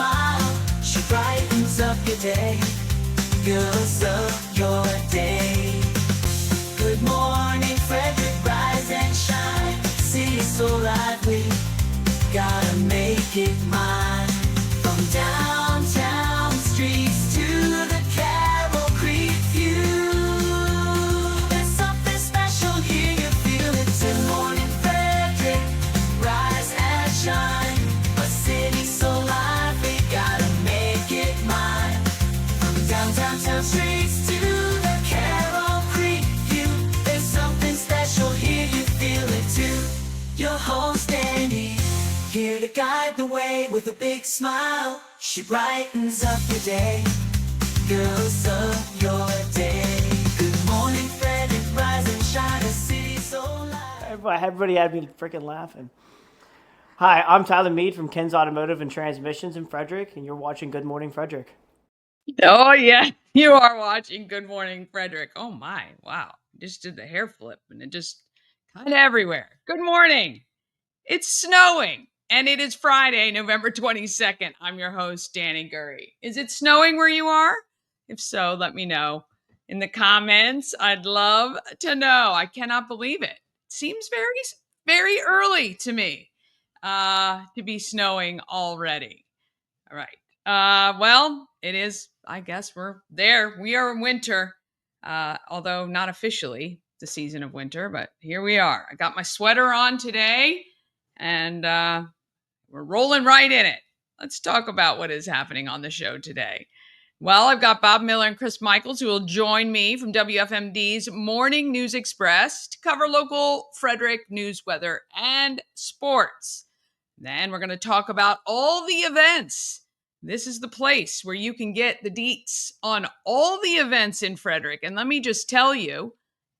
smile, she brightens up your day, fills up your day. Good morning, Frederick, rise and shine. City so lively, gotta make it mine. From downtown streets to the Carroll Creek view, there's something special here, you feel it. Good morning, Frederick, rise and shine. A city so lively, gotta make it mine. From downtown streets to the Carroll Creek view, there's something special here, you feel it too. Your host Andy, here to guide the way with a big smile. She brightens up your day, fills up your day. Good morning, Frederick, rise and shine. A city so light. Everybody had me freaking laughing. Hi, I'm Tyler Mead from Ken's Automotive and Transmissions in Frederick, and you're watching Good Morning Frederick. Oh, yeah, you are watching Good Morning Frederick. Oh, my. Wow. Just did the hair flip and it just kind of everywhere. Good morning. It's snowing and it is Friday, November 22nd. I'm your host, Danny Gurry. Is it snowing where you are? If so, let me know in the comments. I'd love to know. I cannot believe it. It seems very, very early to me to be snowing already. All right. Well, it is, I guess we're there. We are in winter, although not officially the season of winter, but here we are. I got my sweater on today and we're rolling right in it. Let's talk about what is happening on the show today. Well, I've got Bob Miller and Chris Michaels who will join me from WFMD's Morning News Express to cover local Frederick news, weather, and sports. Then we're going to talk about all the events. This is the place where you can get the deets on all the events in Frederick. And let me just tell you,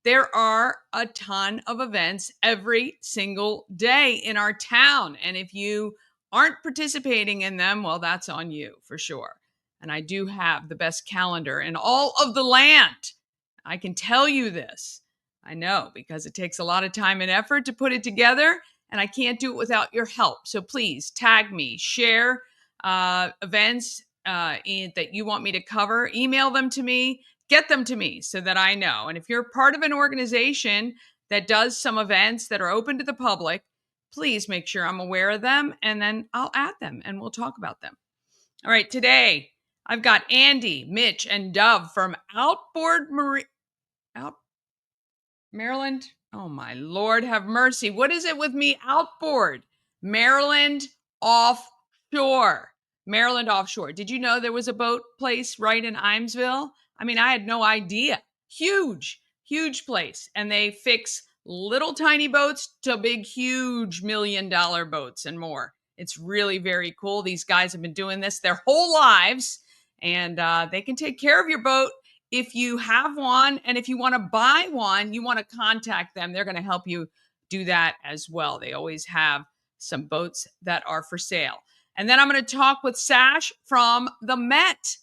there are a ton of events every single day in our town. And if you aren't participating in them, well, that's on you for sure. And I do have the best calendar in all of the land. I can tell you this. I know, because it takes a lot of time and effort to put it together, and I can't do it without your help. So please tag me, share events that you want me to cover, email them to me, get them to me so that I know. And if you're part of an organization that does some events that are open to the public, please make sure I'm aware of them, and then I'll add them and we'll talk about them. All right, today I've got Andy, Mitch, and Dove from Outboard Maryland. Oh my Lord, have mercy. What is it with me? Outboard, Maryland offshore. Maryland offshore. Did you know there was a boat place right in Ijamsville? I mean, I had no idea. Huge, huge place. And they fix little tiny boats to big, huge $1 million boats and more. It's really very cool. These guys have been doing this their whole lives, and they can take care of your boat. If you have one, and if you want to buy one, you want to contact them. They're going to help you do that as well. They always have some boats that are for sale. And then I'm going to talk with Sache from the Met,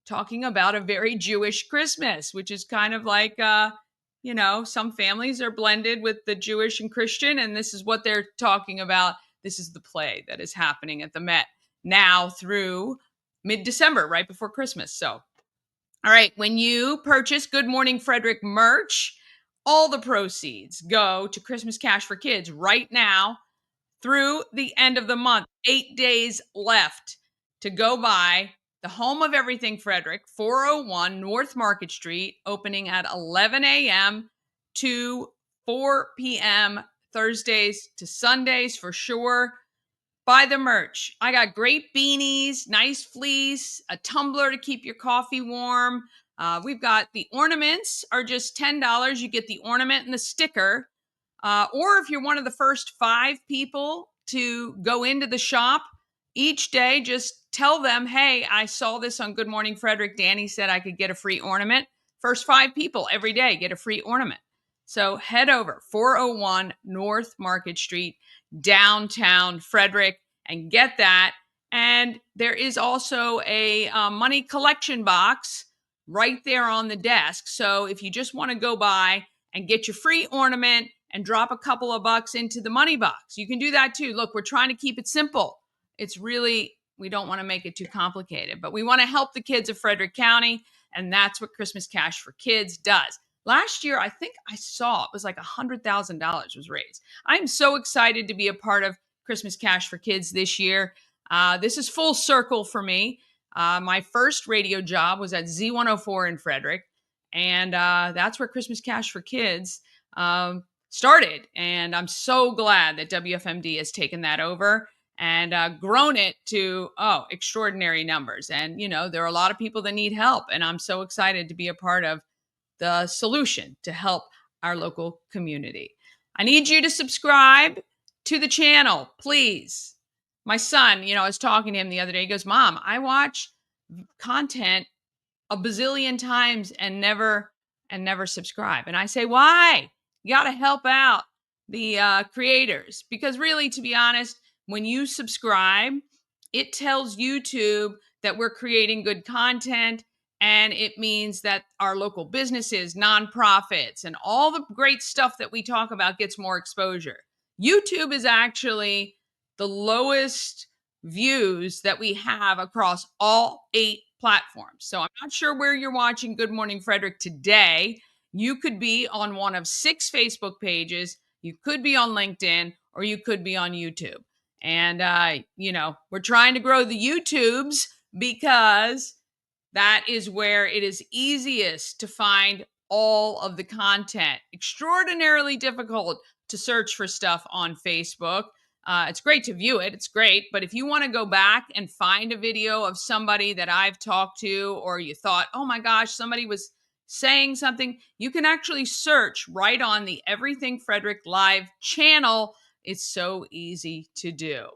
talking about a very Jewish Christmas, which is kind of like, some families are blended with the Jewish and Christian, and this is what they're talking about. This is the play that is happening at the Met now through mid-December, right before Christmas. So, all right, when you purchase Good Morning Frederick merch, all the proceeds go to Christmas Cash for Kids right now through the end of the month. 8 days left to go by the Home of Everything Frederick, 401 North Market Street, opening at 11 a.m. to 4 p.m. Thursdays to Sundays for sure. Buy the merch. I got great beanies, nice fleece, a tumbler to keep your coffee warm. We've got the ornaments are just $10. You get the ornament and the sticker. Or if you're one of the first 5 people to go into the shop each day, just tell them, hey, I saw this on Good Morning Frederick. Danny said I could get a free ornament. First 5 people every day get a free ornament. So head over 401 North Market Street, downtown Frederick, and get that. And there is also a money collection box right there on the desk. So if you just want to go by and get your free ornament and drop a couple of bucks into the money box, you can do that too. Look, we're trying to keep it simple. It's really We don't want to make it too complicated, but we want to help the kids of Frederick County, and that's what Christmas Cash for Kids does. Last year, I think I saw it was like $100,000 was raised. I'm so excited to be a part of Christmas Cash for Kids this year. This is full circle for me. My first radio job was at Z104 in Frederick, and that's where Christmas Cash for Kids started. And I'm so glad that WFMD has taken that over and grown it to, extraordinary numbers. And, there are a lot of people that need help, and I'm so excited to be a part of the solution to help our local community. I need you to subscribe to the channel, please. My son, I was talking to him the other day. He goes, Mom, I watch content a bazillion times and never subscribe. And I say, why? You got to help out the creators, because really, to be honest, when you subscribe, it tells YouTube that we're creating good content, and it means that our local businesses, nonprofits, and all the great stuff that we talk about gets more exposure. YouTube is actually the lowest views that we have across all 8 platforms. So I'm not sure where you're watching Good Morning Frederick today. You could be on one of 6 Facebook pages, you could be on LinkedIn, or you could be on YouTube. And, we're trying to grow the YouTubes because that is where it is easiest to find all of the content. Extraordinarily difficult to search for stuff on Facebook. It's great to view it. It's great. But if you want to go back and find a video of somebody that I've talked to, or you thought, oh my gosh, somebody was saying something, you can actually search right on the Everything Frederick Live channel. It's so easy to do.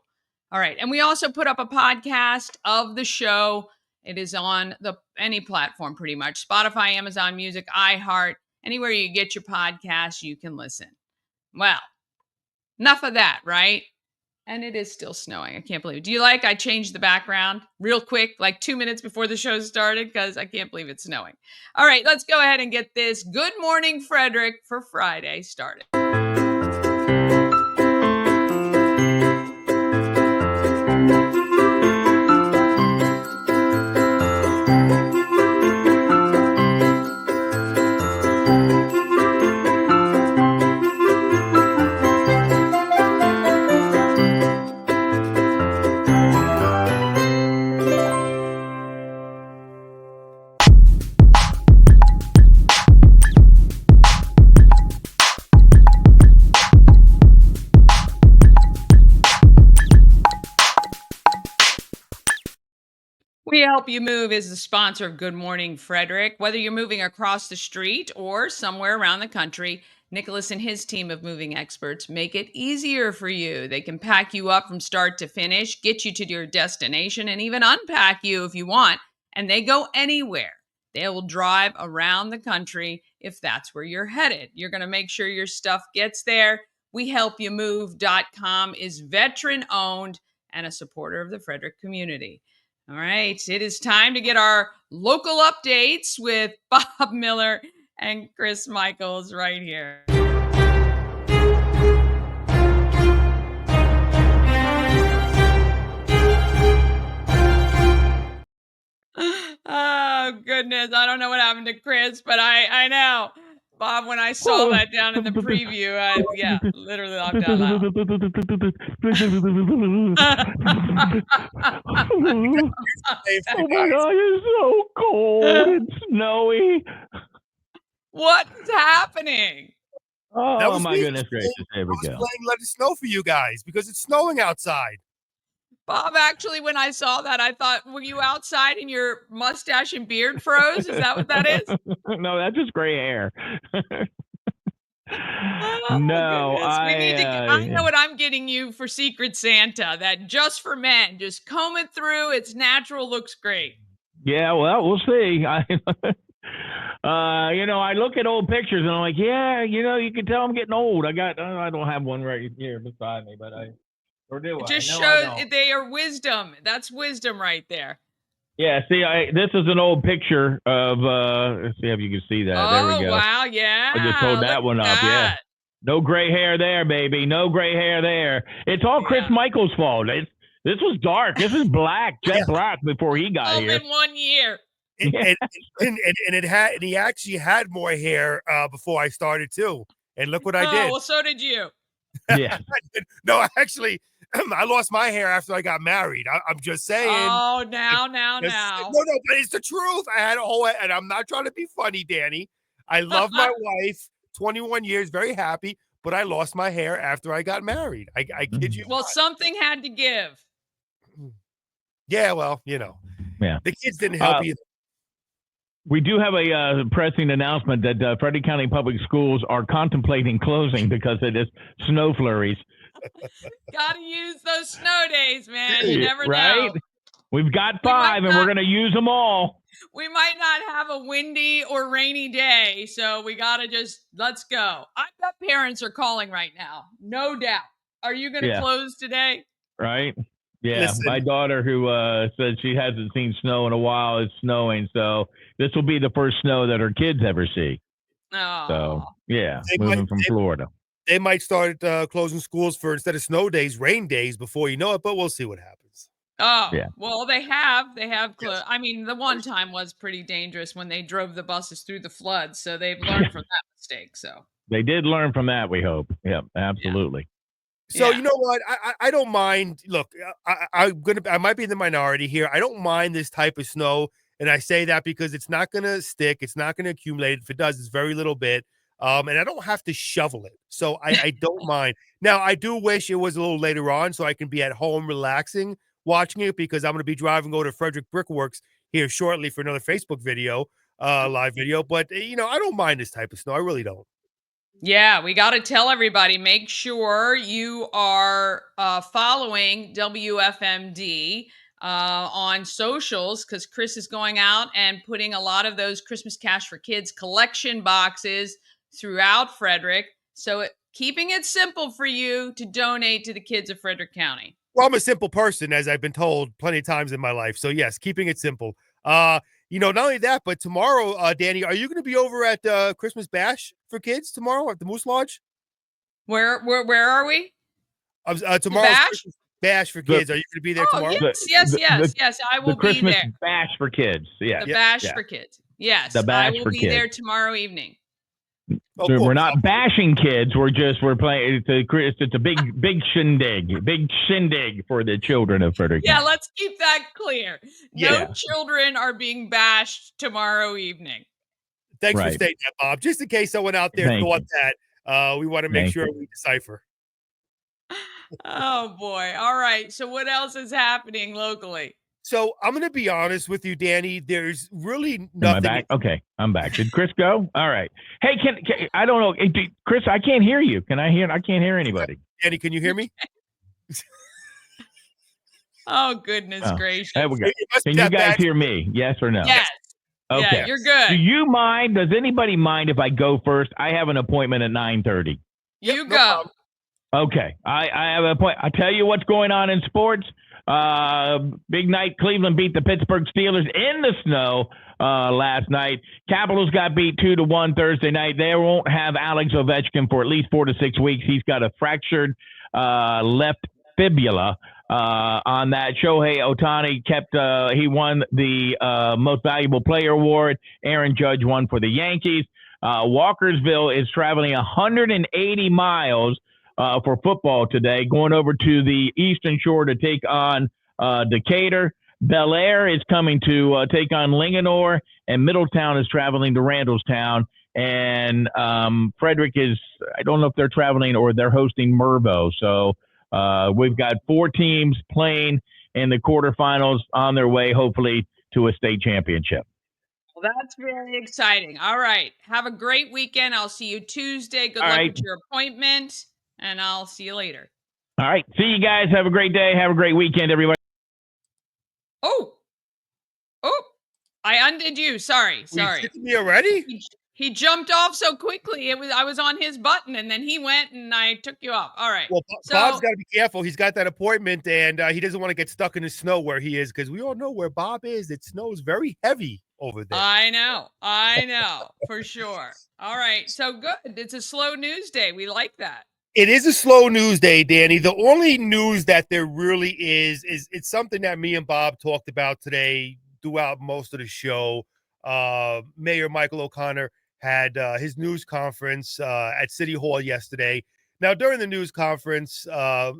All right. And we also put up a podcast of the show. It is on any platform pretty much. Spotify, Amazon Music, iHeart, anywhere you get your podcasts, you can listen. Well, enough of that, right? And it is still snowing. I can't believe it. Do you like I changed the background real quick, like 2 minutes before the show started? Because I can't believe it's snowing. All right, let's go ahead and get this Good Morning Frederick for Friday started. We Help You Move is the sponsor of Good Morning Frederick. Whether you're moving across the street or somewhere around the country, Nicholas and his team of moving experts make it easier for you. They can pack you up from start to finish, get you to your destination, and even unpack you if you want. And they go anywhere. They will drive around the country if that's where you're headed. You're going to make sure your stuff gets there. WeHelpYouMove.com is veteran owned and a supporter of the Frederick community. All right, it is time to get our local updates with Bob Miller and Chris Michaels right here. Oh, goodness. I don't know what happened to Chris, but I know. Bob, when I saw that down in the preview, literally laughed out loud. Oh my God, it's so cold and snowy. What's happening? Oh my goodness gracious, there we go. Let it snow for you guys because it's snowing outside. Bob, actually, when I saw that, I thought, were you outside and your mustache and beard froze? Is that what that is? No, that's just gray hair. No, I know what I'm getting you for Secret Santa, that just for men, just comb it through. It's natural, looks great. Yeah, well, we'll see. I look at old pictures and I'm like, yeah, you can tell I'm getting old. I don't have one right here beside me, but or do I? It just shows they are wisdom. That's wisdom right there. Yeah, see, this is an old picture of, let's see if you can see that. Oh, there we go. Wow, yeah. I just hold that one up, yeah. No gray hair there, baby. No gray hair there. It's all Chris Michaels' fault. This was dark. This is black, jet black before he got All here. in 1 year. And he actually had more hair before I started too. And look what I did. Well, so did you. Yeah. No, actually, I lost my hair after I got married. I'm just saying. Oh, now. No, but it's the truth. I had a whole, and I'm not trying to be funny, Danny. I love my wife, 21 years, very happy, but I lost my hair after I got married. I kid you Well, not. something had to give. Yeah, well, Yeah. the kids didn't help either. We do have a pressing announcement that Frederick County Public Schools are contemplating closing because of this snow flurries. Got to use those snow days, man. You never right? know. We've got 5, and we're going to use them all. We might not have a windy or rainy day, so we got to let's go. I bet parents are calling right now. No doubt. Are you going to close today? Right? Yeah. Listen. My daughter, who said she hasn't seen snow in a while, is snowing. So this will be the first snow that her kids ever see. Oh. So, moving from Florida. They might start closing schools for, instead of snow days, rain days before you know it, but we'll see what happens. Oh, well, they have. Yes. I mean, the one time was pretty dangerous when they drove the buses through the flood. So they've learned from that mistake. So they did learn from that, we hope. Yeah, absolutely. So you know what? I don't mind. Look, I might be in the minority here. I don't mind this type of snow, and I say that because it's not going to stick. It's not going to accumulate. If it does, it's very little bit. And I don't have to shovel it, so I don't mind. Now, I do wish it was a little later on, so I can be at home relaxing watching it, because I'm going to be driving over to Frederick Brickworks here shortly for another Facebook video, live video. But I don't mind this type of snow. I really don't. Yeah, we got to tell everybody, make sure you are following WFMD on socials, because Chris is going out and putting a lot of those Christmas Cash for Kids collection boxes throughout Frederick. So keeping it simple for you to donate to the kids of Frederick County. Well, I'm a simple person, as I've been told plenty of times in my life. So yes, keeping it simple. Not only that, but tomorrow, Danny, are you going to be over at Christmas Bash for Kids tomorrow at the Moose Lodge? Where are we? Tomorrow's Christmas Bash for Kids. Are you going to be there tomorrow? Yes. I will be there. Christmas Bash for Kids. Yeah. The Bash for Kids. Yes. The Bash I will for be Kids. there tomorrow evening. Oh, cool. We're not bashing kids. We're playing. It's a big shindig for the children of Frederick. Yeah, let's keep that clear. No children are being bashed tomorrow evening. Thanks for stating that, Bob. Just in case someone out there thought that, we want to make sure we decipher. Oh boy! All right. So what else is happening locally? So I'm going to be honest with you, Danny. There's really nothing. Am I back? Okay, I'm back. Did Chris go? All right. Hey, can I don't know, Chris. I can't hear you. Can I hear? I can't hear anybody. Danny, can you hear me? Oh goodness gracious! There we go. Can you guys hear me? Yes or no? Yes. Okay. Yeah, you're good. Do you mind? Does anybody mind if I go first? I have an appointment at 9:30. You go. Okay. I have an appointment. I tell you what's going on in sports. Big night. Cleveland beat the Pittsburgh Steelers in the snow last night. Capitals got beat 2-1 Thursday night. They won't have Alex Ovechkin for at least 4 to 6 weeks. He's got a fractured left fibula. On that, Shohei Ohtani he won the most valuable player award. Aaron Judge won for the Yankees. Walkersville is traveling 180 miles for football today, going over to the Eastern Shore to take on Decatur. Bel Air is coming to take on Linganore, and Middletown is traveling to Randallstown. And Frederick I don't know if they're traveling or they're hosting Mervo. So we've got 4 teams playing in the quarterfinals on their way, hopefully, to a state championship. Well, that's very exciting. All right. Have a great weekend. I'll see you Tuesday. Good luck with your appointment. And I'll see you later. All right. See you guys. Have a great day. Have a great weekend, everybody. Oh, I undid you. Sorry. You hit me already? He jumped off so quickly. I was on his button, and then he went, and I took you off. All right. Well, Bob's got to be careful. He's got that appointment, and he doesn't want to get stuck in the snow where he is, because we all know where Bob is. It snows very heavy over there. I know, for sure. All right. So good. It's a slow news day. We like that. It is a slow news day, Danny. The only news that there really is it's something that me and Bob talked about today throughout most of the show. Mayor Michael O'Connor had his news conference at City Hall yesterday. Now, during the news conference,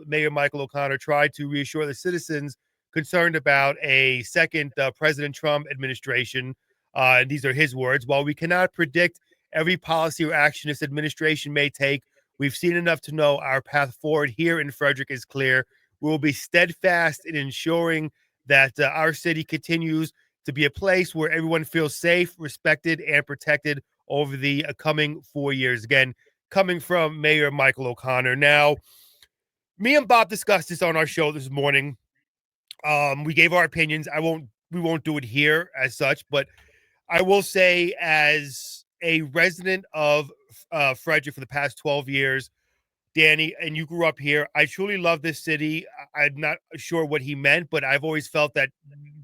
Mayor Michael O'Connor tried to reassure the citizens concerned about a second President Trump administration. And these are his words. While we cannot predict every policy or action this administration may take, we've seen enough to know our path forward here in Frederick is clear. We will be steadfast in ensuring that our city continues to be a place where everyone feels safe, respected, and protected over the coming 4 years. Again, coming from Mayor Michael O'Connor. Now, me and Bob discussed this on our show this morning. We gave our opinions. We won't do it here as such, but I will say, as a resident of Frederick for the past 12 years, Danny, and you grew up here, I truly love this city. I'm not sure what he meant, but I've always felt that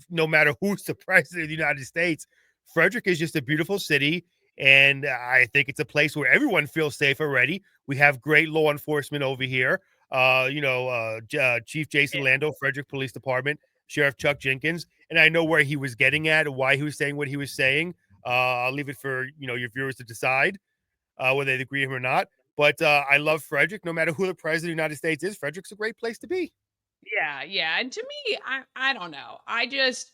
no matter who's the president of the United States, Frederick is just a beautiful city. And I think it's a place where everyone feels safe already. We have great law enforcement over here. Chief Jason Lando, Frederick Police Department, Sheriff Chuck Jenkins. And I know where he was getting at and why he was saying what he was saying. I'll leave it for, your viewers to decide whether they agree with him or not. But I love Frederick. No matter who the president of the United States is, Frederick's a great place to be. Yeah, yeah. And to me, I don't know. I just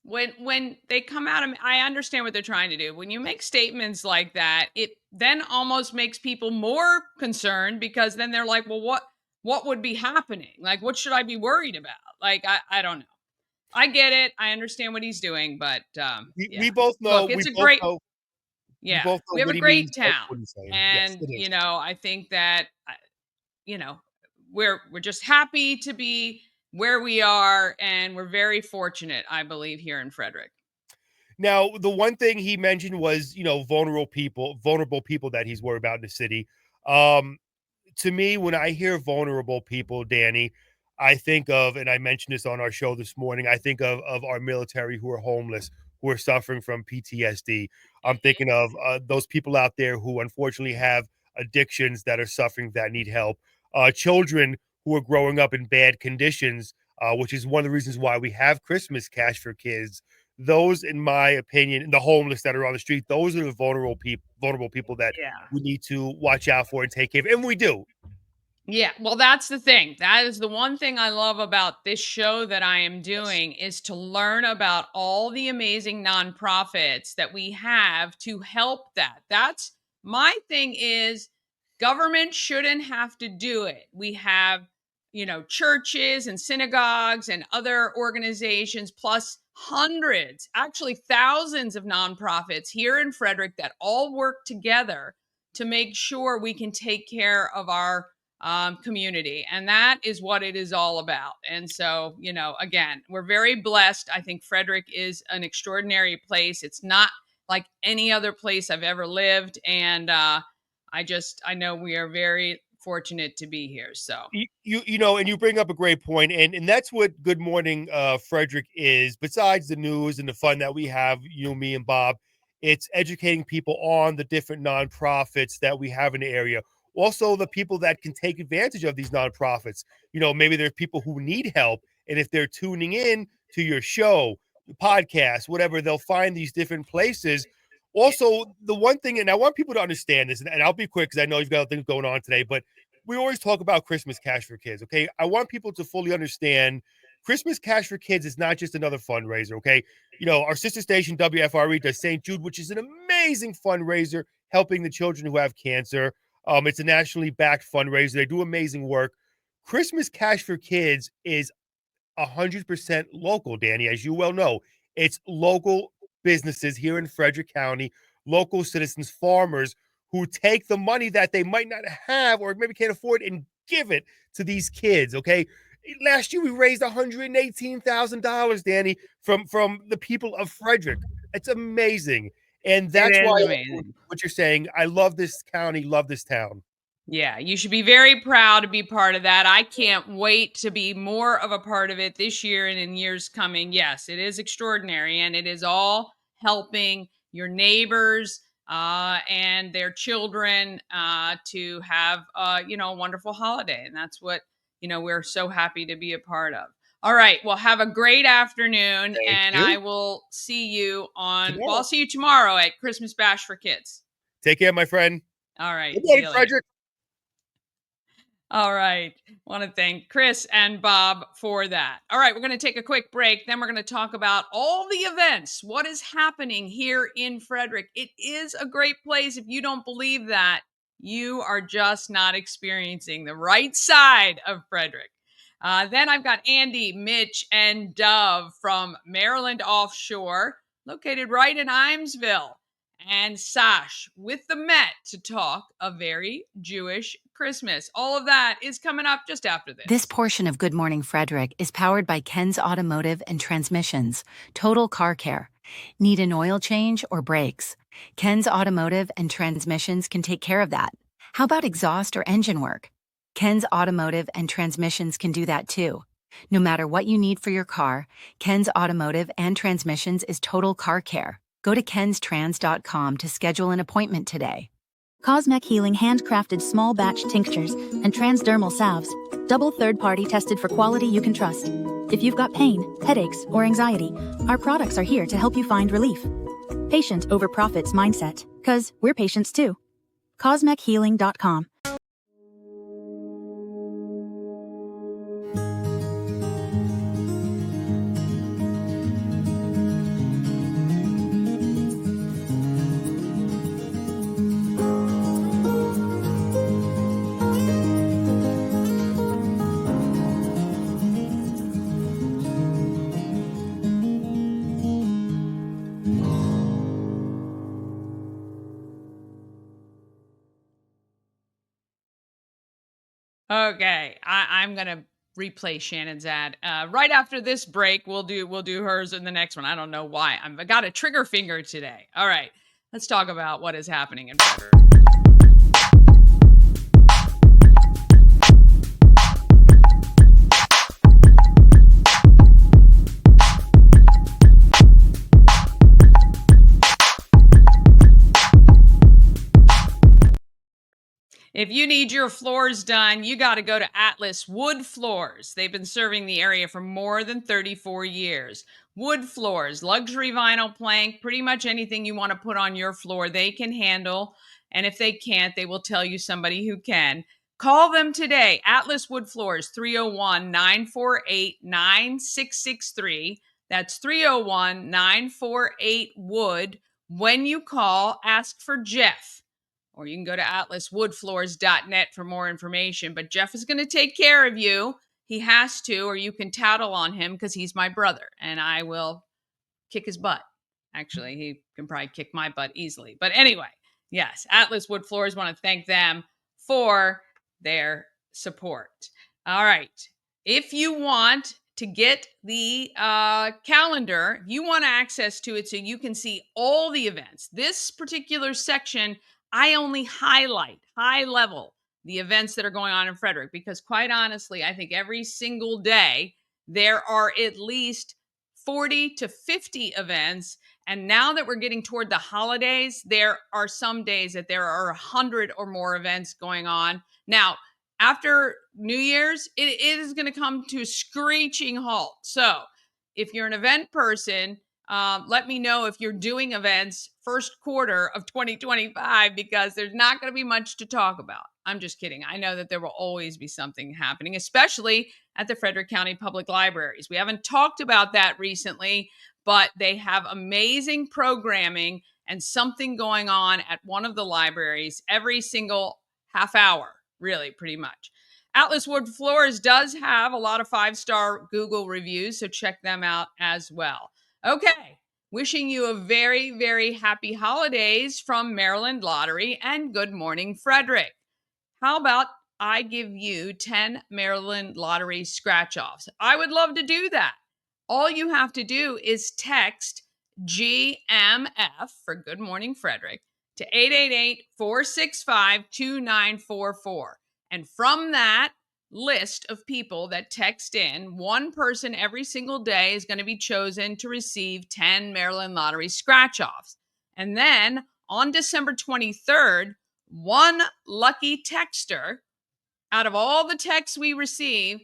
when they come out of I understand what they're trying to do. When you make statements like that, it then almost makes people more concerned because then they're like, well, what would be happening? Like, what should I be worried about? Like, I don't know. I get it. I understand what he's doing, but yeah. We both know. Look, it's We a both great know. We yeah. both know We have what a he great means. town. What he's saying. Yes, And it is. I think that you know, we're just happy to be where we are, and we're very fortunate, I believe, here in Frederick. Now, the one thing he mentioned was, vulnerable people that he's worried about in the city. Um, to me, when I hear vulnerable people, Danny, I think of, and I mentioned this on our show this morning, I think of our military who are homeless, who are suffering from PTSD. I'm thinking of those people out there who unfortunately have addictions that are suffering that need help. Children who are growing up in bad conditions, which is one of the reasons why we have Christmas cash for kids. Those, in my opinion, the homeless that are on the street, those are the vulnerable people that Yeah. we need to watch out for and take care of. And we do. Yeah, well, that's the thing. That is the one thing I love about this show that I am Yes. doing is to learn about all the amazing nonprofits that we have to help that. That's my thing is government shouldn't have to do it. We have, churches and synagogues and other organizations plus hundreds, actually thousands of nonprofits here in Frederick that all work together to make sure we can take care of our community. And that is what it is all about. And so, again, we're very blessed. I think Frederick is an extraordinary place. It's not like any other place I've ever lived. And I know we are very fortunate to be here. So, And you bring up a great point, and that's what Good Morning Frederick is. Besides the news and the fun that we have, me, and Bob, it's educating people on the different nonprofits that we have in the area. Also, the people that can take advantage of these nonprofits. Maybe there's people who need help, and if they're tuning in to your show, podcast, whatever, they'll find these different places. Also, the one thing, and I want people to understand this, and I'll be quick because I know you've got things going on today, but we always talk about Christmas cash for kids. Okay. I want people to fully understand Christmas cash for kids is not just another fundraiser. Okay. Our sister station, WFRE, does St. Jude, which is an amazing fundraiser helping the children who have cancer. It's a nationally backed fundraiser. They do amazing work. Christmas cash for kids is 100% local, Danny, as you well know. It's local businesses here in Frederick County, local citizens, farmers who take the money that they might not have or maybe can't afford and give it to these kids. Okay. Last year we raised $118,000, Danny, from the people of Frederick. It's amazing. And it that's why is amazing. what you're saying. I love this county, love this town. Yeah, you should be very proud to be part of that. I can't wait to be more of a part of it this year and in years coming. Yes, it is extraordinary, and it is all helping your neighbors, and their children to have, a wonderful holiday. And that's what, we're so happy to be a part of. All right. Well, have a great afternoon. Thank And you. I will see you Tomorrow. I'll see you tomorrow at Christmas Bash for Kids. Take care, my friend. All right. Good See morning, you later. Frederick. All right. Want to thank Chris and Bob for that. All right. We're going to take a quick break. Then we're going to talk about all the events. What is happening here in Frederick? It is a great place. If you don't believe that, you are just not experiencing the right side of Frederick. Then I've got Andy, Mitch, and Dove from Maryland Offshore, located right in Ijamsville, and Sache with the Met to talk a very Jewish Christmas. All of that is coming up just after this. This portion of Good Morning Frederick is powered by Ken's Automotive and Transmissions, Total Car Care. Need an oil change or brakes? Ken's Automotive and Transmissions can take care of that. How about exhaust or engine work? Ken's Automotive and Transmissions can do that too. No matter what you need for your car, Ken's Automotive and Transmissions is Total Car Care. Go to kenstrans.com to schedule an appointment today. Cosmec Healing handcrafted small batch tinctures and transdermal salves, double third-party tested for quality you can trust. If you've got pain, headaches, or anxiety, our products are here to help you find relief. Patient over profits mindset, 'cause we're patients too. CosmecHealing.com. Okay, I'm gonna replay Shannon's ad right after this break. We'll do hers in the next one. I don't know why. I got a trigger finger today. All right, let's talk about what is happening in Frederick. If you need your floors done, you got to go to Atlas Wood Floors. They've been serving the area for more than 34 years. Wood floors, luxury vinyl plank, pretty much anything you want to put on your floor, they can handle. And if they can't, they will tell you somebody who can. Call them today. Atlas Wood Floors, 301-948-9663. That's 301-948-WOOD. When you call, ask for Jeff. Or you can go to atlaswoodfloors.net for more information. But Jeff is going to take care of you. He has to, or you can tattle on him because he's my brother and I will kick his butt. Actually, he can probably kick my butt easily. But anyway, yes, Atlas Wood Floors, want to thank them for their support. All right. If you want to get the calendar, you want access to it so you can see all the events. This particular section, I only highlight high level the events that are going on in Frederick because quite honestly, I think every single day there are at least 40 to 50 events. And now that we're getting toward the holidays, there are some days that there are 100 or more events going on. Now, after New Year's, it is going to come to a screeching halt. So if you're an event person, let me know if you're doing events first quarter of 2025 because there's not going to be much to talk about. I'm just kidding. I know that there will always be something happening, especially at the Frederick County Public Libraries. We haven't talked about that recently, but they have amazing programming and something going on at one of the libraries every single half hour, really, pretty much. Atlas Wood Floors does have a lot of 5-star Google reviews, so check them out as well. Okay, wishing you a very, very happy holidays from Maryland Lottery and Good Morning Frederick. How about I give you 10 Maryland Lottery scratch-offs? I would love to do that. All you have to do is text GMF for Good Morning Frederick to 888-465-2944. And from that list of people that text in, one person every single day is going to be chosen to receive 10 Maryland Lottery scratch-offs. And then on December 23rd, one lucky texter out of all the texts we receive,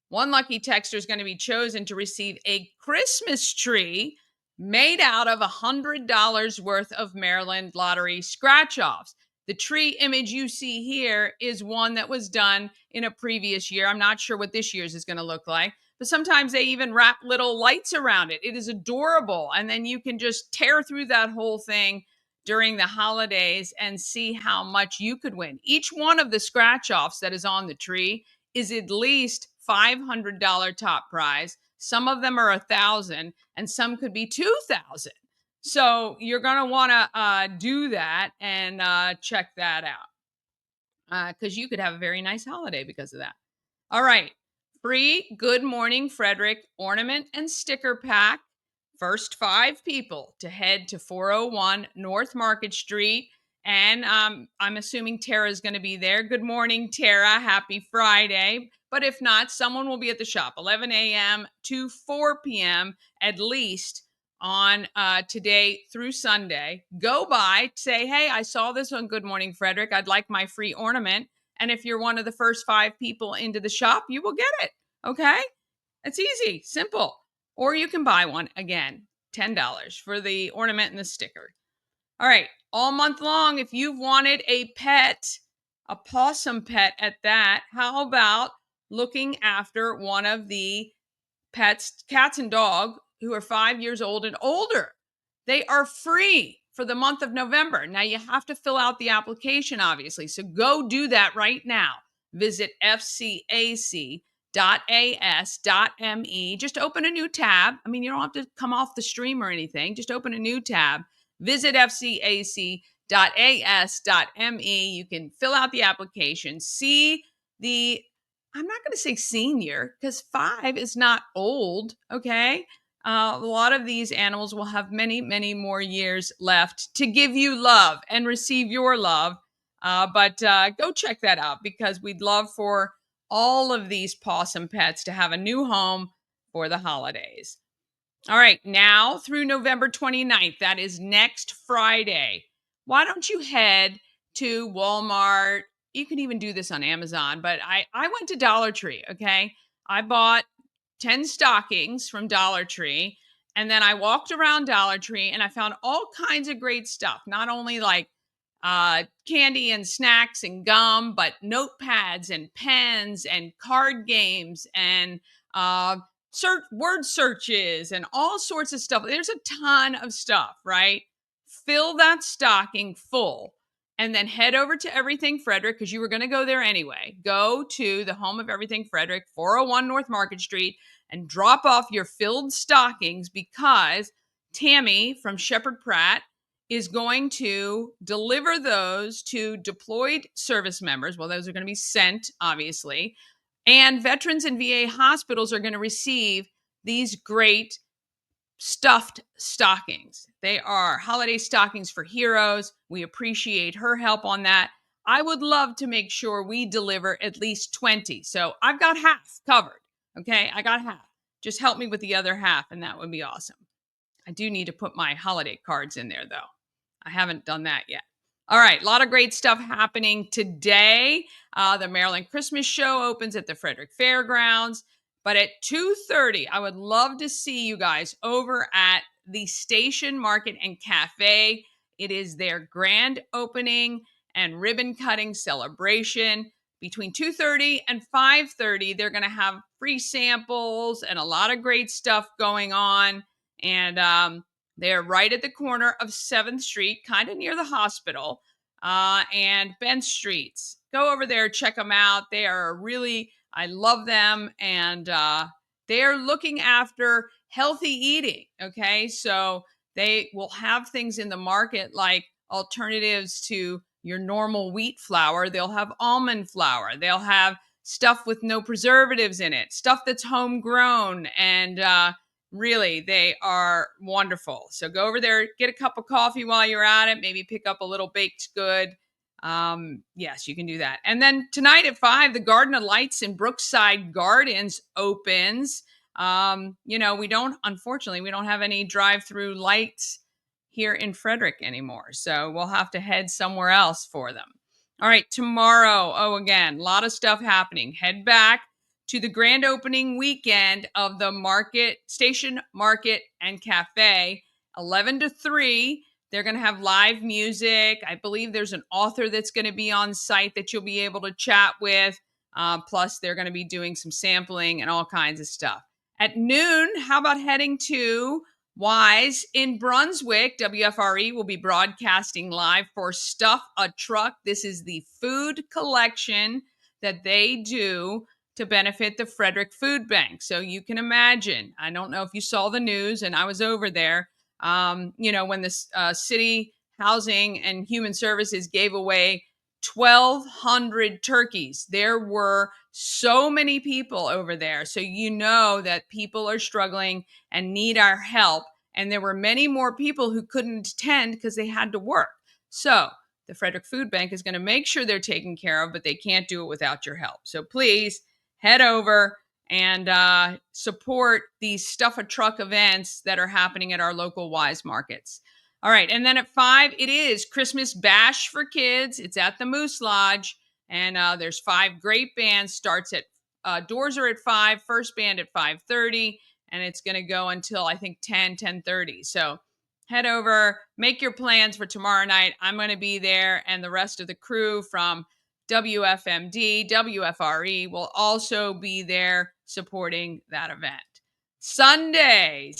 one lucky texter is going to be chosen to receive a Christmas tree made out of $100 worth of Maryland Lottery scratch-offs. The tree image you see here is one that was done in a previous year. I'm not sure what this year's is going to look like, but sometimes they even wrap little lights around it. It is adorable. And then you can just tear through that whole thing during the holidays and see how much you could win. Each one of the scratch-offs that is on the tree is at least $500 top prize. Some of them are $1,000 and some could be $2,000. So you're going to want to do that and check that out because you could have a very nice holiday because of that. All right. Free Good Morning Frederick ornament and sticker pack. First 5 people to head to 401 North Market Street. And I'm assuming Tara's going to be there. Good morning, Tara. Happy Friday. But if not, someone will be at the shop 11 a.m. to 4 p.m. at least on today through Sunday. Go by, say, hey, I saw this on Good Morning Frederick. I'd like my free ornament. And if you're one of the first 5 people into the shop, you will get it. Okay? It's easy, simple. Or you can buy one, again, $10 for the ornament and the sticker. All right, all month long, if you've wanted a pet, a possum pet at that, how about looking after one of the pets, cats and dog, who are 5 years old and older? They are free for the month of November. Now, you have to fill out the application, obviously, so go do that right now. Visit fcac.as.me. Just open a new tab. I mean, you don't have to come off the stream or anything. Just open a new tab. Visit fcac.as.me. You can fill out the application, see the, I'm not going to say senior because 5 is not old, okay? A lot of these animals will have many, many more years left to give you love and receive your love. But go check that out because we'd love for all of these possum pets to have a new home for the holidays. All right, now through November 29th, that is next Friday. Why don't you head to Walmart? You can even do this on Amazon, but I went to Dollar Tree, okay? I bought 10 stockings from Dollar Tree, and then I walked around Dollar Tree and I found all kinds of great stuff, not only like candy and snacks and gum, but notepads and pens and card games and word searches and all sorts of stuff. There's a ton of stuff, right? Fill that stocking full and then head over to Everything Frederick because you were going to go there anyway. Go to the Home of Everything Frederick, 401 North Market Street, and drop off your filled stockings because Tammy from Shepherd Pratt is going to deliver those to deployed service members. Well, those are going to be sent, obviously. And veterans and VA hospitals are going to receive these great stuffed stockings. They are holiday stockings for heroes. We appreciate her help on that. I would love to make sure we deliver at least 20. So I've got half covered. Okay, I got half. Just help me with the other half, and that would be awesome. I do need to put my holiday cards in there, though. I haven't done that yet. All right, a lot of great stuff happening today. The Maryland Christmas Show opens at the Frederick Fairgrounds. But at 2:30, I would love to see you guys over at the Station Market and Cafe. It is their grand opening and ribbon cutting celebration. Between 2:30 and 5:30, they're going to have free samples and a lot of great stuff going on. And they're right at the corner of 7th Street, kind of near the hospital, and Bench Streets. Go over there, check them out. They are really, I love them, and they're looking after healthy eating, okay? So they will have things in the market like alternatives to your normal wheat flour. They'll have almond flour. They'll have stuff with no preservatives in it, stuff that's homegrown, and really, they are wonderful. So go over there, get a cup of coffee while you're at it, maybe pick up a little baked good. Yes, you can do that. And then tonight at 5, the Garden of Lights in Brookside Gardens opens. Unfortunately, we don't have any drive-through lights here in Frederick anymore. So we'll have to head somewhere else for them. All right, tomorrow. Oh, again, a lot of stuff happening. Head back to the grand opening weekend of the Station Market and Cafe, 11 to 3. They're going to have live music. I believe there's an author that's going to be on site that you'll be able to chat with. Plus, they're going to be doing some sampling and all kinds of stuff. At noon, how about heading to Wise in Brunswick? WFRE will be broadcasting live for Stuff a Truck. This is the food collection that they do to benefit the Frederick Food Bank. So you can imagine, I don't know if you saw the news, and I was over there, when the City Housing and Human Services gave away 1,200 turkeys. There were so many people over there. So you know that people are struggling and need our help. And there were many more people who couldn't attend because they had to work. So the Frederick Food Bank is going to make sure they're taken care of, but they can't do it without your help. So please head over and support these Stuff a Truck events that are happening at our local Wise markets. All right. And then at 5, it is Christmas Bash for kids. It's at the Moose Lodge. And there's 5 great bands. Starts at, doors are at 5, first band at 5:30. And it's going to go until, I think, 10:30. So head over, make your plans for tomorrow night. I'm going to be there. And the rest of the crew from WFMD, WFRE will also be there supporting that event. Sunday.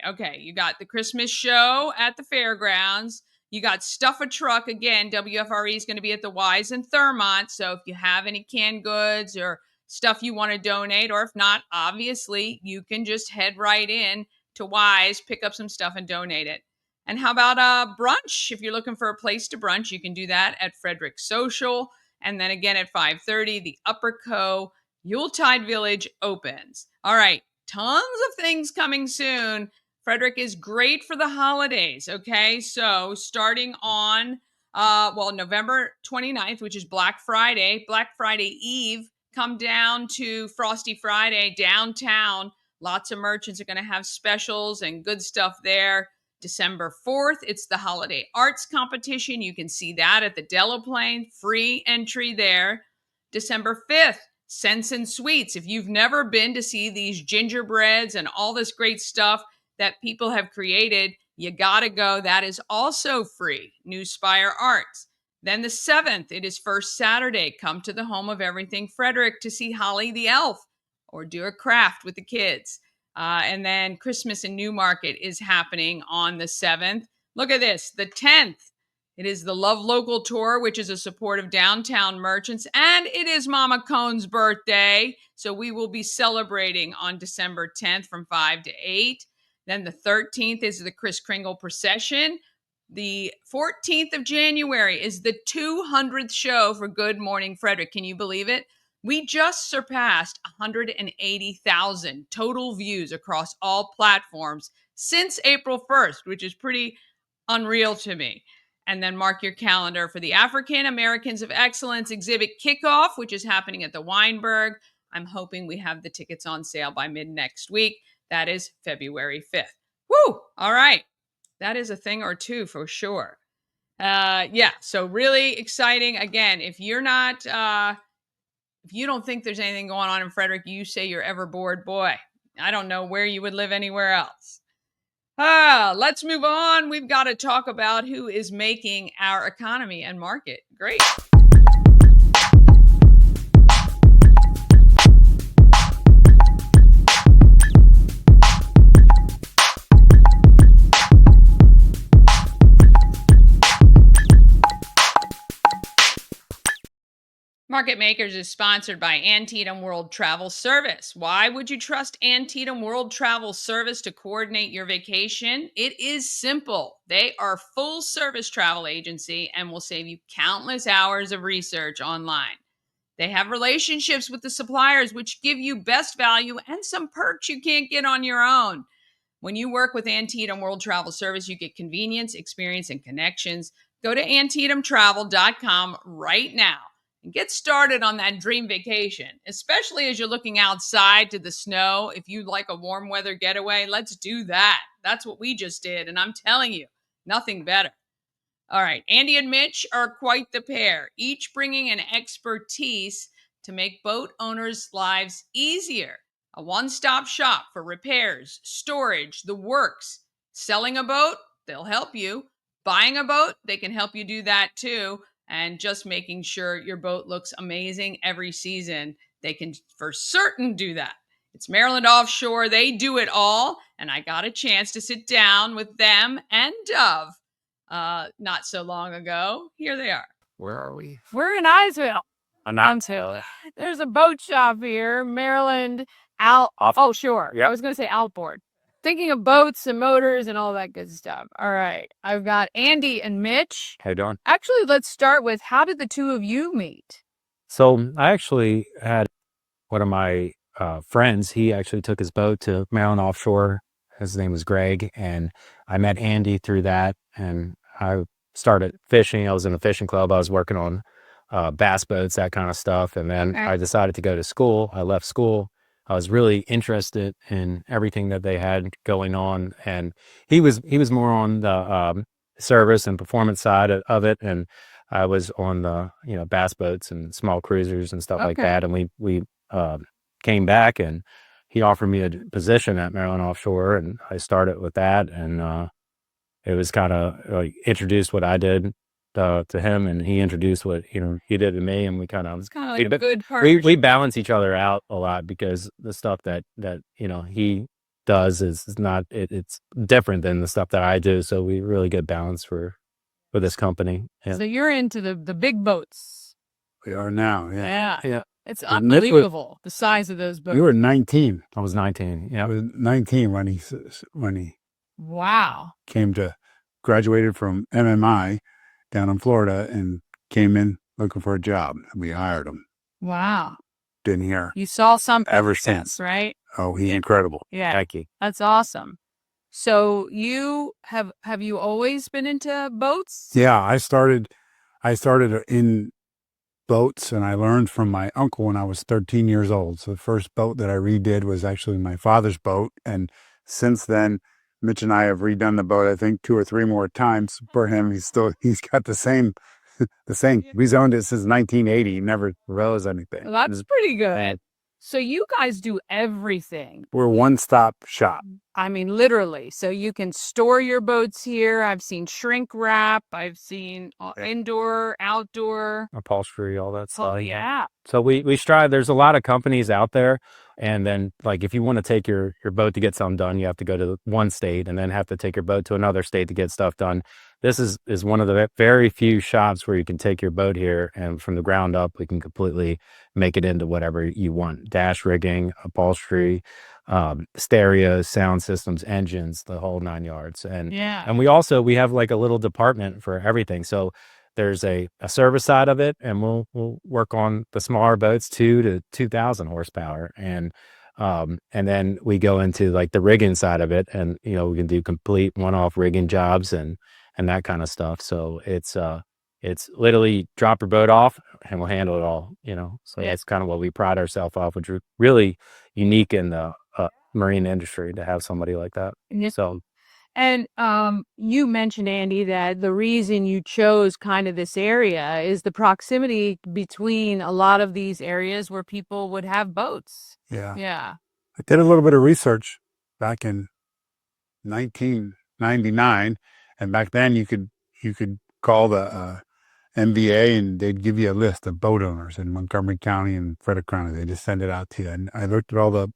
Okay, you got the Christmas show at the fairgrounds. You got Stuff a Truck again. WFRE is going to be at the Wise in Thurmont. So if you have any canned goods or stuff you want to donate, or if not, obviously, you can just head right in to Wise, pick up some stuff and donate it. And how about brunch? If you're looking for a place to brunch, you can do that at Frederick Social. And then again at 5:30, the Upper Co. Yuletide Village opens. All right, tons of things coming soon. Frederick is great for the holidays, okay? So starting on, November 29th, which is Black Friday Eve, come down to Frosty Friday downtown. Lots of merchants are going to have specials and good stuff there. December 4th, it's the Holiday Arts Competition. You can see that at the Delaplane. Free entry there. December 5th, Scents and Sweets. If you've never been to see these gingerbreads and all this great stuff that people have created, you gotta go. That is also free. New Spire Arts. Then the 7th, it is First Saturday. Come to the Home of Everything Frederick to see Holly the Elf or do a craft with the kids. And then Christmas in Newmarket is happening on the 7th. Look at this, the 10th. It is the Love Local Tour, which is a support of downtown merchants. And it is Mama Cone's birthday. So we will be celebrating on December 10th from 5 to 8. Then the 13th is the Kris Kringle Procession. The 14th of January is the 200th show for Good Morning Frederick. Can you believe it? We just surpassed 180,000 total views across all platforms since April 1st, which is pretty unreal to me. And then mark your calendar for the African Americans of Excellence exhibit kickoff, which is happening at the Weinberg. I'm hoping we have the tickets on sale by mid next week. That is February 5th. Woo! All right. That is a thing or two for sure. So really exciting. Again, if you're not... if you don't think there's anything going on in Frederick, you say you're ever bored, boy. I don't know where you would live anywhere else. Let's move on. We've got to talk about who is making our economy and market great. Market Makers is sponsored by Antietam World Travel Service. Why would you trust Antietam World Travel Service to coordinate your vacation? It is simple. They are a full-service travel agency and will save you countless hours of research online. They have relationships with the suppliers, which give you best value and some perks you can't get on your own. When you work with Antietam World Travel Service, you get convenience, experience, and connections. Go to AntietamTravel.com right now. and get started on that dream vacation, especially as you're looking outside to the snow. If you like a warm weather getaway, let's do that. That's what we just did. And I'm telling you, nothing better. All right. Andy and Mitch are quite the pair, each bringing an expertise to make boat owners' lives easier. A one-stop shop for repairs, storage, the works. Selling a boat, they'll help you. Buying a boat, they can help you do that too. And just making sure your boat looks amazing every season, they can for certain do that. It's Maryland Offshore. They do it all. And I got a chance to sit down with them and Dove not so long ago. Here they are. Where are we? We're in Ijamsville. Ijamsville. There's a boat shop here, Maryland Offshore. Yep. I was going to say Outboard. Thinking of boats and motors and all that good stuff. All right. I've got Andy and Mitch. How you doing? Actually, let's start with, how did the two of you meet? So I actually had one of my friends. He actually took his boat to Maryland Offshore. His name was Greg, and I met Andy through that. And I started fishing. I was in the fishing club. I was working on bass boats, that kind of stuff. And then I decided to go to school. I left school. I was really interested in everything that they had going on, and he was more on the service and performance side of it, and I was on the bass boats and small cruisers and stuff like that. And we came back, and he offered me a position at Maryland Offshore, and I started with that, and it was kind of like introduced what I did to him, and he introduced what he did to me, and we kind of, It's kind of like a good partnership. we balance each other out a lot, because the stuff that he does is not, it's different than the stuff that I do, so we really get balance for this company. So you're into the big boats. We are now. Yeah. It's unbelievable, the size of those boats. We were 19. I was 19. Yeah, I was 19 when he Wow. came to, graduated from MMI down in Florida, and came in looking for a job. We hired him. Wow. Been here You saw something ever since. right? Oh, he's incredible. Yeah. thank you. That's awesome. So you have you always been into boats? Yeah, I started in boats, and I learned from my uncle when I was 13 years old. So the first boat that I redid was actually my father's boat, and since then, Mitch and I have redone the boat, I think 2 or 3 more times for him. He's got the same. He's owned it since 1980. He never rose anything. Well, that's pretty good. So you guys do everything. We're a one-stop shop. I mean, literally. So you can store your boats here. I've seen shrink wrap. I've seen indoor, outdoor. Upholstery, all that stuff. Oh, yeah. So we strive. There's a lot of companies out there, and then like if you want to take your boat to get something done, you have to go to one state and then have to take your boat to another state to get stuff done. This is one of the very few shops where you can take your boat here, and from the ground up, we can completely make it into whatever you want: dash rigging, upholstery, stereos, sound systems, engines, the whole 9 yards. And we have like a little department for everything. So there's a service side of it, and we'll work on the smaller boats, 2 to 2,000 horsepower, and then we go into like the rigging side of it, and we can do complete one-off rigging jobs and that kind of stuff. So it's literally drop your boat off and we'll handle it all. So that's kind of what we pride ourselves off, which is really unique in the marine industry to have somebody like that. So. And you mentioned, Andy, that the reason you chose kind of this area is the proximity between a lot of these areas where people would have boats. Yeah. I did a little bit of research back in 1999, and back then you could call the MBA, and they'd give you a list of boat owners in Montgomery County and Frederick County. They just send it out to you. And I looked at all the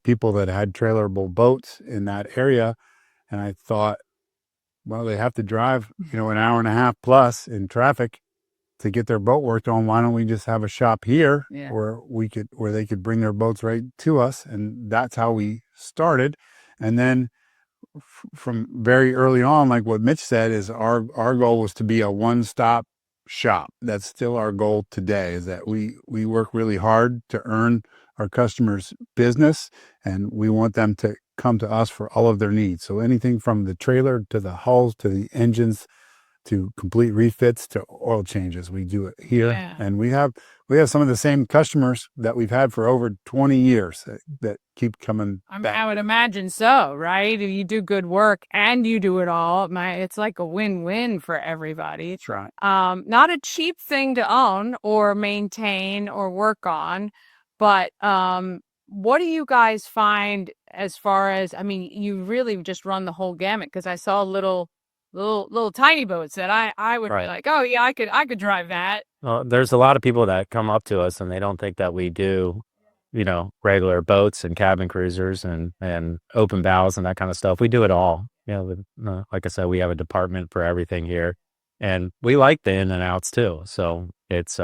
people that had trailerable boats in that area, and I thought, well, they have to drive, an hour and a half plus in traffic to get their boat worked on. Why don't we just have a shop here where they could bring their boats right to us? And that's how we started. And then from very early on, like what Mitch said, is our goal was to be a one-stop shop. That's still our goal today, is that we work really hard to earn our customers' business, and we want them to come to us for all of their needs. So anything from the trailer to the hulls to the engines, to complete refits to oil changes. We do it here, Yeah. and we have some of the same customers that we've had for over 20 years that keep coming back. I would imagine so, right? If you do good work and you do it all, it's like a win-win for everybody. That's right. Not a cheap thing to own or maintain or work on, but what do you guys find as far as, I mean, you really just run the whole gamut, because I saw little tiny boats that I would be Right. like, oh yeah, I could drive that. Well, there's a lot of people that come up to us and they don't think that we do, regular boats and cabin cruisers and open bows and that kind of stuff. We do it all. Like I said, we have a department for everything here, and we like the in and outs too. So it's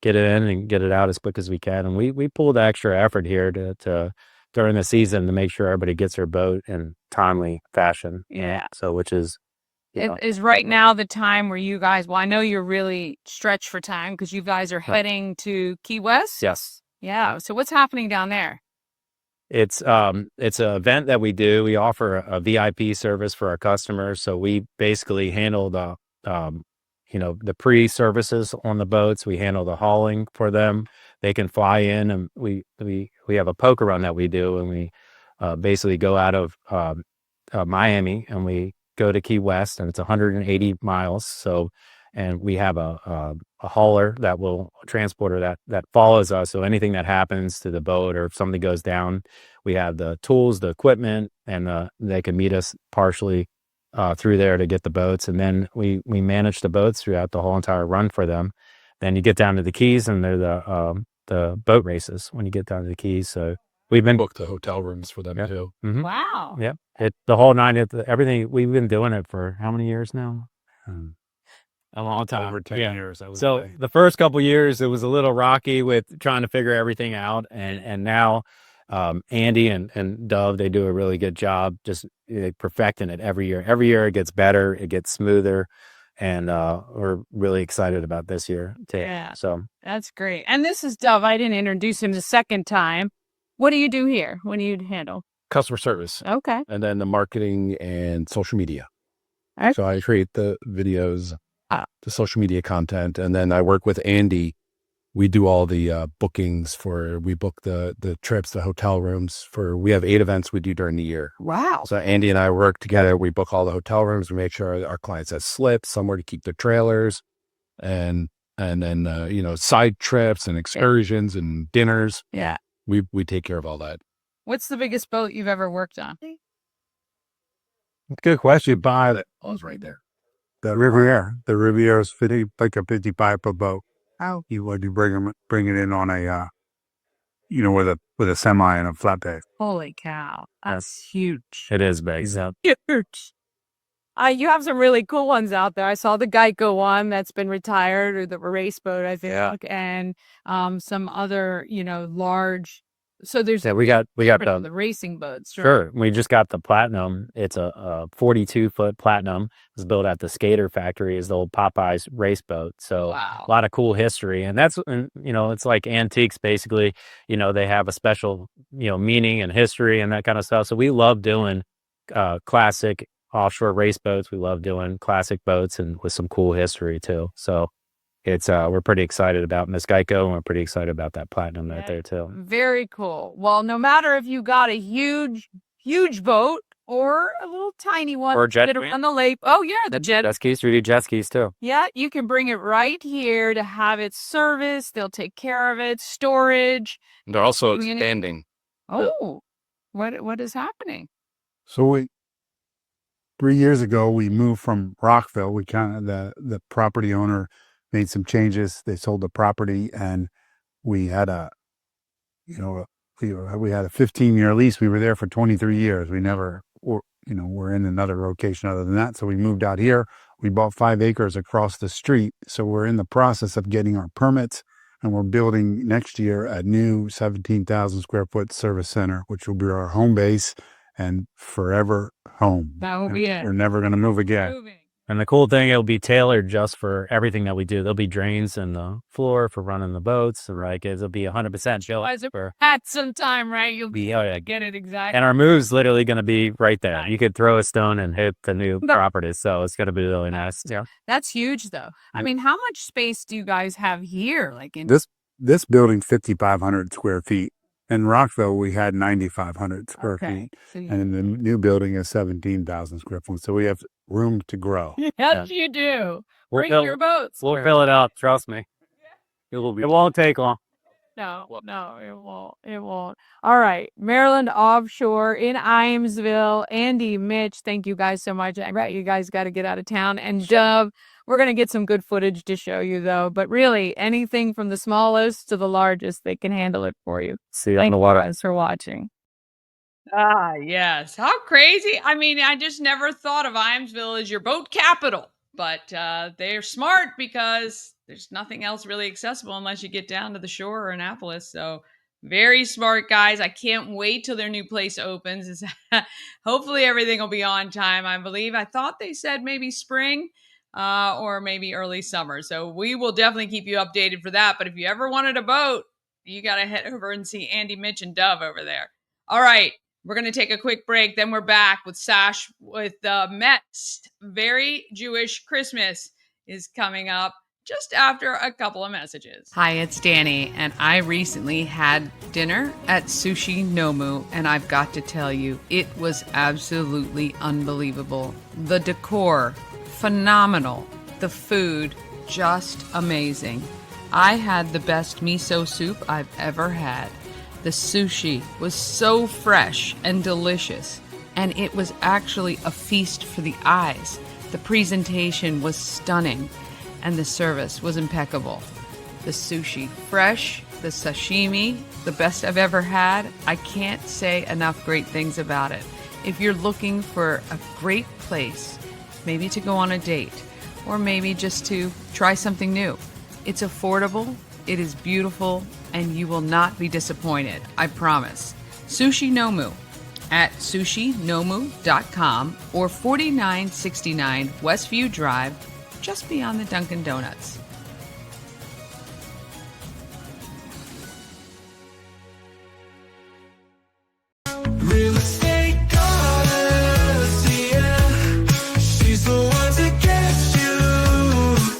get it in and get it out as quick as we can. And we pull the extra effort here to during the season to make sure everybody gets their boat in timely fashion. Yeah. So which is. Is right now the time where you guys, well, I know you're really stretched for time because you guys are heading to Key West. Yes. Yeah. So what's happening down there? It's an event that we do. We offer a VIP service for our customers. So we basically handle the pre-services on the boats. We handle the hauling for them. They can fly in, and we have a poker run that we do, and we basically go out of Miami and we go to Key West, and it's 180 miles. So, and we have a hauler that will transporter that follows us. So anything that happens to the boat or if something goes down, we have the tools, the equipment, and they can meet us partially through there to get the boats. And then we manage the boats throughout the whole entire run for them. Then you get down to the Keys, and they're the boat races when you get down to the Keys. So we've been booked the hotel rooms for them too. Mm-hmm. Wow. Yep. The whole nine, everything. We've been doing it for how many years now? A long time. Over 10 years. I would So say. the first couple years, it was a little rocky with trying to figure everything out. And now Andy and Dove, they do a really good job just perfecting it every year. Every year it gets better. It gets smoother. And we're really excited about this year too. Yeah. So That's great. And this is Dove. I didn't introduce him the second time. What do you do here? What do you handle? Customer service. Okay. And then the marketing and social media. Okay. So I create the videos, the social media content, and then I work with Andy. We do all the bookings we book the trips, the hotel rooms we have 8 events we do during the year. Wow. So Andy and I work together. We book all the hotel rooms. We make sure our clients have slips, somewhere to keep their trailers, and then side trips and excursions and dinners. Yeah. We take care of all that. What's the biggest boat you've ever worked on? Good question. That was right there. The Riviera is like a 55-foot boat. Oh. You would bring it in on a with a semi and a flatbed. Holy cow. That's huge. it is big. Huge. You have some really cool ones out there. I saw the Geico one that's been retired, or the race boat, I think, and some other, large. So there's We got the racing boats. Sure. We just got the Platinum. It's a 42-foot Platinum. It was built at the Skater Factory. Is the old Popeyes race boat. So Wow. a lot of cool history, and that's it's like antiques basically. They have a special meaning and history and that kind of stuff. So we love doing classic offshore race boats. We love doing classic boats and with some cool history too. So it's we're pretty excited about Miss Geico, and we're pretty excited about that Platinum right there too. Very cool. Well, no matter if you got a huge boat or a little tiny one, Or a jet that are ski. on the lake. Oh yeah, the jet. Jet skis, 3D jet skis too. Yeah, you can bring it right here to have it serviced. They'll take care of it, storage. They're also Community- expanding. Oh, what is happening? So 3 years ago, we moved from Rockville. We the property owner made some changes. They sold the property, and we had we had a 15-year lease. We were there for 23 years. We never, we're in another location other than that. So we moved out here. We bought 5 acres across the street. So we're in the process of getting our permits, and we're building next year a new 17,000 square foot service center, which will be our home base and forever home. That will be it. We're never going to move again. Moving. And the cool thing, it'll be tailored just for everything that we do. There'll be drains in the floor for running the boats. Like it'll be 100% built for. At some time, right? You'll Oh, yeah. get it exactly. And our move's literally going to be right there. Nice. You could throw a stone and hit the new property. So it's going to be really nice. Yeah. That's huge, though. I mean, how much space do you guys have here? Like in This building's 5,500 square feet. In Rockville, we had 9,500 square feet, So and in the new building is 17,000 square feet. So we have room to grow. yes, you do. Bring We'll your boats. We'll fill it up. Trust me. It won't take long. No, it won't. It won't. All right. Maryland Offshore in Ijamsville. Andy, Mitch, thank you guys so much. I bet you guys got to get out of town. And Dove, we're going to get some good footage to show you, though. But really, anything from the smallest to the largest, they can handle it for you. See you on the water. Thanks for watching. Ah, yes. How crazy. I mean, I just never thought of Ijamsville as your boat capital, but they're smart because there's nothing else really accessible unless you get down to the shore or Annapolis. So very smart guys. I can't wait till their new place opens. Hopefully everything will be on time, I believe. I thought they said maybe spring or maybe early summer. So we will definitely keep you updated for that. But if you ever wanted a boat, you got to head over and see Andy, Mitch, and Dove over there. All right. We're going to take a quick break. Then we're back with Sache with Met's Very Jewish Christmas is coming up just after a couple of messages. Hi, it's Danny, and I recently had dinner at Sushi Nomu, and I've got to tell you, it was absolutely unbelievable. The decor, phenomenal. The food, just amazing. I had the best miso soup I've ever had. The sushi was so fresh and delicious, and it was actually a feast for the eyes. The presentation was stunning, and the service was impeccable. The sushi, fresh, the sashimi, the best I've ever had. I can't say enough great things about it. If you're looking for a great place, maybe to go on a date, or maybe just to try something new, it's affordable, it is beautiful, and you will not be disappointed, I promise. Sushi Nomu at sushinomu.com or 4969 Westview Drive, just beyond the Dunkin' Donuts. Real estate goddess, yeah. She's the one to get you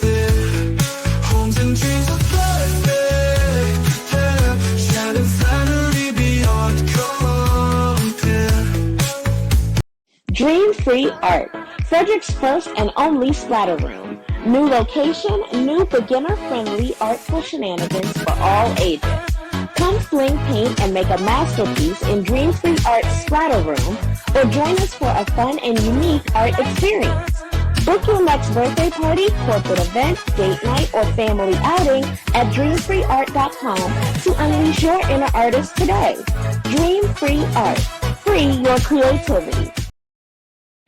there. Homes and dreams are perfect, yeah. Shining finally beyond compare. Dream Free Art, Frederick's first and only splatter room. New location, new beginner-friendly artful shenanigans for all ages. Come fling paint and make a masterpiece in Dream Free Art Splatter Room, or join us for a fun and unique art experience. Book your next birthday party, corporate event, date night, or family outing at dreamfreeart.com to unleash your inner artist today. Dream Free Art. Free your creativity.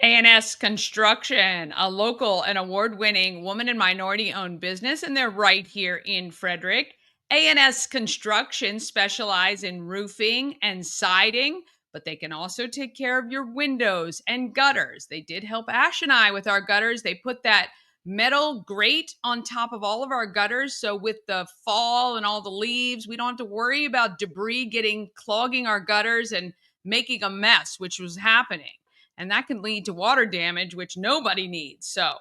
A&S Construction, a local and award-winning woman and minority-owned business, and they're right here in Frederick. A&S Construction specialize in roofing and siding, but they can also take care of your windows and gutters. They did help Ash and I with our gutters. They put that metal grate on top of all of our gutters, so with the fall and all the leaves, we don't have to worry about debris clogging our gutters and making a mess, which was happening. And that can lead to water damage, which nobody needs. So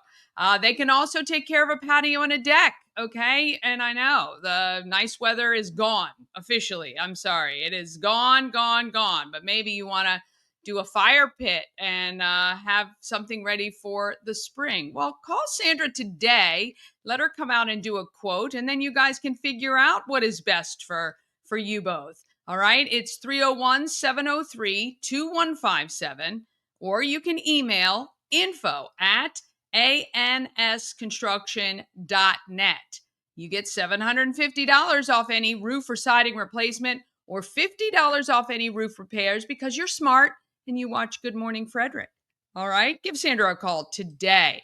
they can also take care of a patio and a deck, okay? And I know the nice weather is gone officially. I'm sorry. It is gone. But maybe you want to do a fire pit and have something ready for the spring. Well, call Sandra today. Let her come out and do a quote, and then you guys can figure out what is best for you both. All right? It's 301-703-2157. Or you can email info@ansconstruction.net. You get $750 off any roof or siding replacement or $50 off any roof repairs because you're smart and you watch Good Morning Frederick. All right? Give Sandra a call today.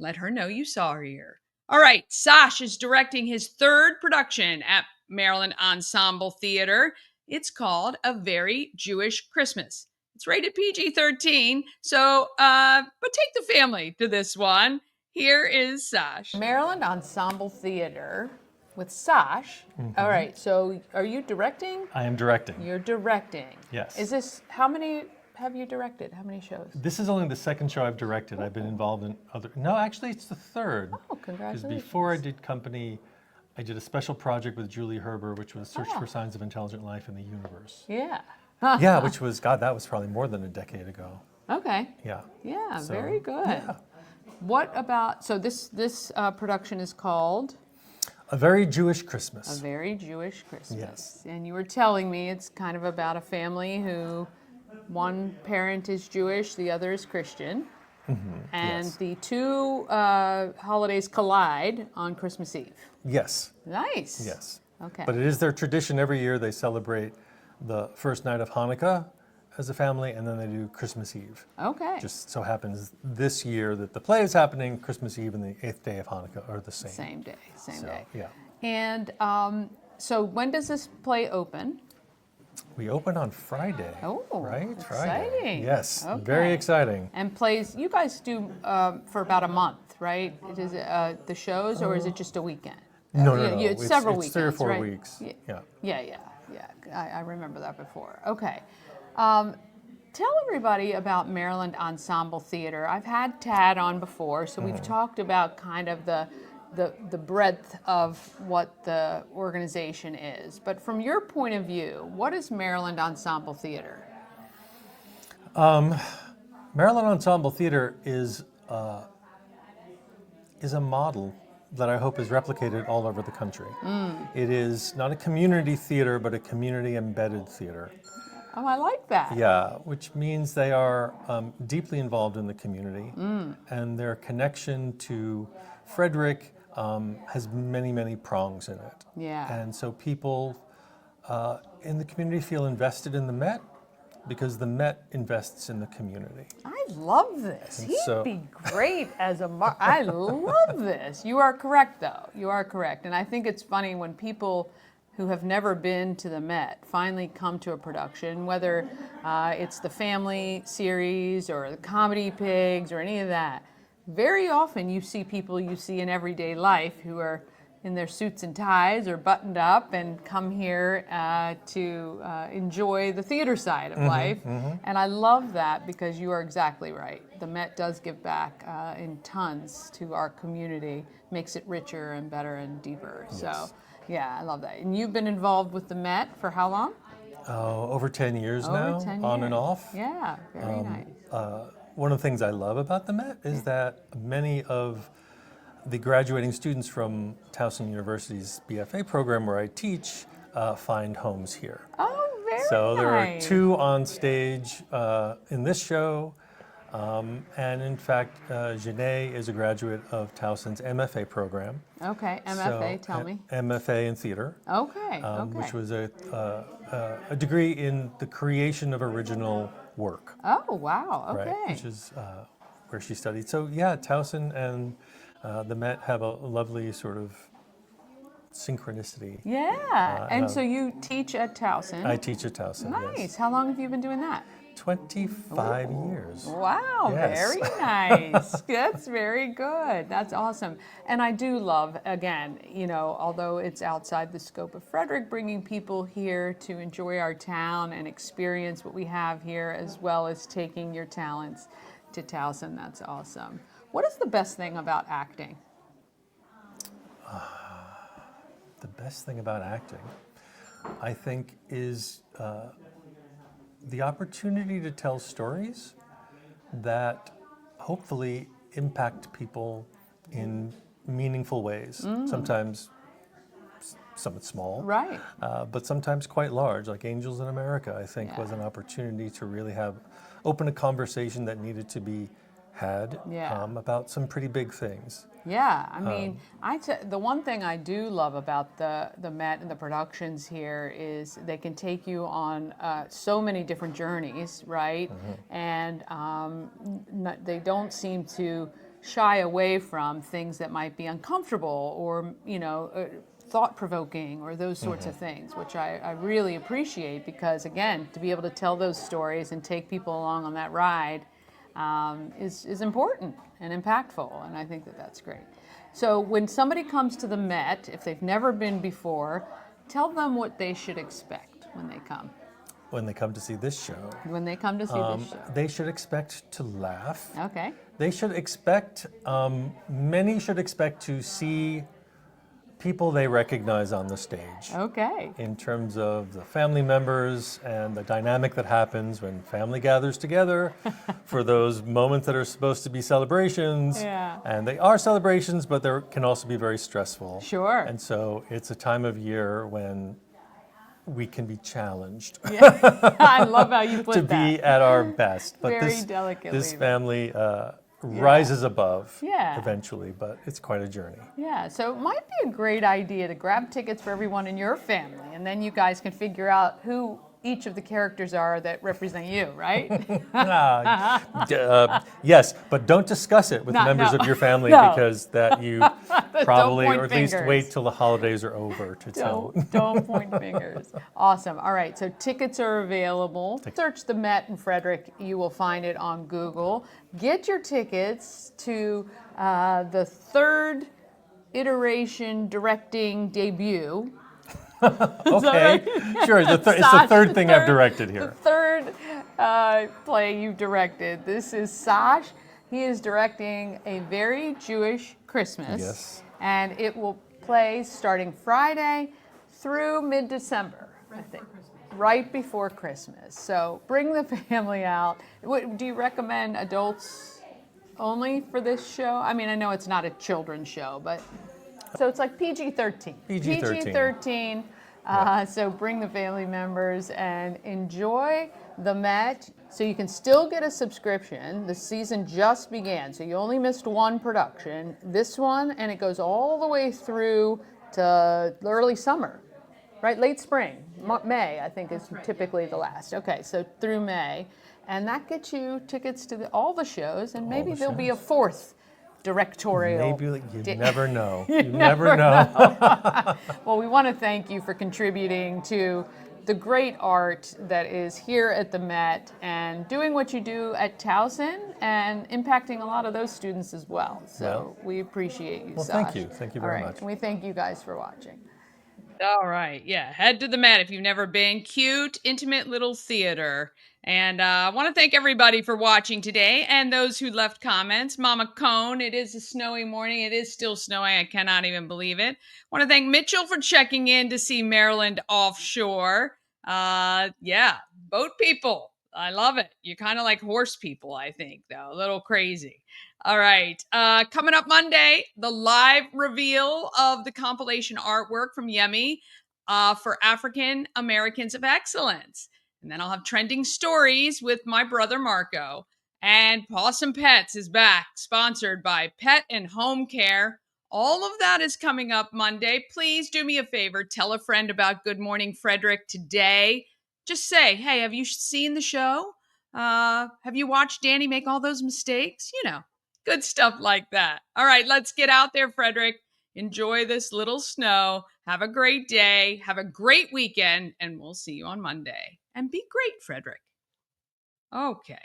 Let her know you saw her here. All right. Sache is directing his third production at Maryland Ensemble Theater. It's called A Very Jewish Christmas. It's rated PG-13. So, but take the family to this one. Here is Sache. Maryland Ensemble Theater with Sache. All right, so are you directing? I am directing. You're directing. Yes. Is this, how many have you directed? How many shows? This is only the second show I've directed. I've been involved in other, no, actually it's the third. Oh, Because congratulations. before I did company, I did a special project with Julie Herber, which was Search for Signs of Intelligent Life in the Universe. Yeah. Yeah, which was, God, that was probably more than a decade ago. Okay. Yeah. Yeah, So, very good. yeah. What about, so this production is called A Very Jewish Christmas. A Very Jewish Christmas. Yes. And you were telling me it's kind of about a family who one parent is Jewish, the other is Christian. And yes. the two holidays collide on Christmas Eve. Yes. Nice. Yes. Okay. But it is their tradition every year. They celebrate the first night of Hanukkah as a family, and then they do Christmas Eve. Okay. Just so happens this year that the play is happening, Christmas Eve and the 8th day of Hanukkah are the same. Same day, same So, day. yeah. And so when does this play open? We open on Friday. Oh, right? Friday. exciting. Yes, Okay. very exciting. And plays, you guys do for about a month, right? Is it the shows, or is it just a weekend? No, It's several weekends, it's 3 or 4 right? weeks. Yeah. Yeah. I remember that before. Okay. Tell everybody about Maryland Ensemble Theater. I've had Tad on before, so we've talked about kind of the breadth of what the organization is. But from your point of view, what is Maryland Ensemble Theater? Maryland Ensemble Theater is a model that I hope is replicated all over the country. It is not a community theater, but a community embedded theater. Oh, I like that. Yeah, which means they are deeply involved in the community, and their connection to Frederick has many, many prongs in it. Yeah. And so people in the community feel invested in the Met because the Met invests in the community. I love this. And He'd so- be great as a I love this. You are correct, though. You are correct. And I think it's funny when people who have never been to the Met finally come to a production, whether it's the family series or the Comedy Pigs or any of that. Very often you see people you see in everyday life who are in their suits and ties or buttoned up and come here to enjoy the theater side of life. And I love that because you are exactly right. The Met does give back in tons to our community, makes it richer and better and deeper. Yes. So, yeah, I love that. And you've been involved with the Met for how long? Over 10 years now, Over 10 on years. and off. Yeah, very nice. One of the things I love about the Met is that many of the graduating students from Towson University's BFA program where I teach find homes here. Oh, very So there are nice. 2 on stage in this show. And in fact, Janae is a graduate of Towson's MFA program. Okay, MFA, tell me. MFA in theater. Okay, Which was a degree in the creation of original work. Oh, wow, okay. Right, which is where she studied. So yeah, Towson and the Met have a lovely sort of synchronicity. Yeah, and and, so you teach at Towson. I teach at Towson. Nice. Yes. How long have you been doing that? 25 years. Wow, Yes. very nice. That's very good. That's awesome. And I do love, again, you know, although it's outside the scope of Frederick, bringing people here to enjoy our town and experience what we have here, as well as taking your talents to Towson. That's awesome. What is the best thing about acting? The best thing about acting, I think, is the opportunity to tell stories that hopefully impact people in meaningful ways. Sometimes somewhat small, Right. but sometimes quite large, like Angels in America, I think was an opportunity to really open a conversation that needed to be had about some pretty big things. Yeah, I mean, the one thing I do love about the Met and the productions here is they can take you on so many different journeys, right? And they don't seem to shy away from things that might be uncomfortable or, you know, thought-provoking or those sorts of things, which I really appreciate because, again, to be able to tell those stories and take people along on that ride is important and impactful, and I think that that's great. So when somebody comes to the Met, if they've never been before, tell them what they should expect when they come. When they come to see this show, When they come to see this show. they should expect to laugh. Okay. They should expect, many should expect to see people they recognize on the stage. Okay. In terms of the family members and the dynamic that happens when family gathers together for those moments that are supposed to be celebrations. Yeah. And they are celebrations, but they can also be very stressful. Sure. And so it's a time of year when we can be challenged. Yeah. I love how you put to that. be at our best. But Very this, delicately. this family rises above Yeah. eventually, but it's quite a journey. Yeah, so it might be a great idea to grab tickets for everyone in your family, and then you guys can figure out who each of the characters are that represent you, right? Yes, but don't discuss it with members of your family because that you probably, point or at least fingers. wait till the holidays are over to tell. Don't point fingers. Awesome. All right, so tickets are available. Search the Met in Frederick. You will find it on Google. Get your tickets to the third iteration directing debut. Okay, sure. It's the third thing I've directed here. The third play you directed. This is Sache. He is directing A Very Jewish Christmas. Yes. And it will play starting Friday through mid-December, I think. Right before Christmas. So bring the family out. Do you recommend adults only for this show? I mean, I know it's not a children's show, but so it's like PG-13. PG-13. So bring the family members and enjoy the Met. So you can still get a subscription. The season just began, so you only missed one production. This one, and it goes all the way through to early summer, right? Late spring. May, I think, is typically the last. Okay, so through May. And that gets you tickets to all the shows, and maybe there'll be a fourth directorial. Maybe you never know. You never know. Well, we want to thank you for contributing to the great art that is here at the Met and doing what you do at Towson and impacting a lot of those students as well. So we appreciate you, Well, Sache. thank you. Thank you very much. And we thank you guys for watching. All right. Yeah. Head to the Met if you've never been. Cute, intimate little theater. And I want to thank everybody for watching today and those who left comments. Mama Cone, it is a snowy morning. It is still snowing. I cannot even believe it. I want to thank Mitchell for checking in to see Maryland offshore. Yeah, boat people. I love it. You're kind of like horse people, I think, though. A little crazy. All right. Coming up Monday, the live reveal of the compilation artwork from Yemi for African Americans of Excellence. And then I'll have trending stories with my brother Marco. And Possum Pets is back, sponsored by Pet and Home Care. All of that is coming up Monday. Please do me a favor. Tell a friend about Good Morning Frederick today. Just say, hey, have you seen the show? Have you watched Danny make all those mistakes? You know, good stuff like that. All right, let's get out there, Frederick. Enjoy this little snow. Have a great day. Have a great weekend. And we'll see you on Monday. And be great, Frederick. Okay.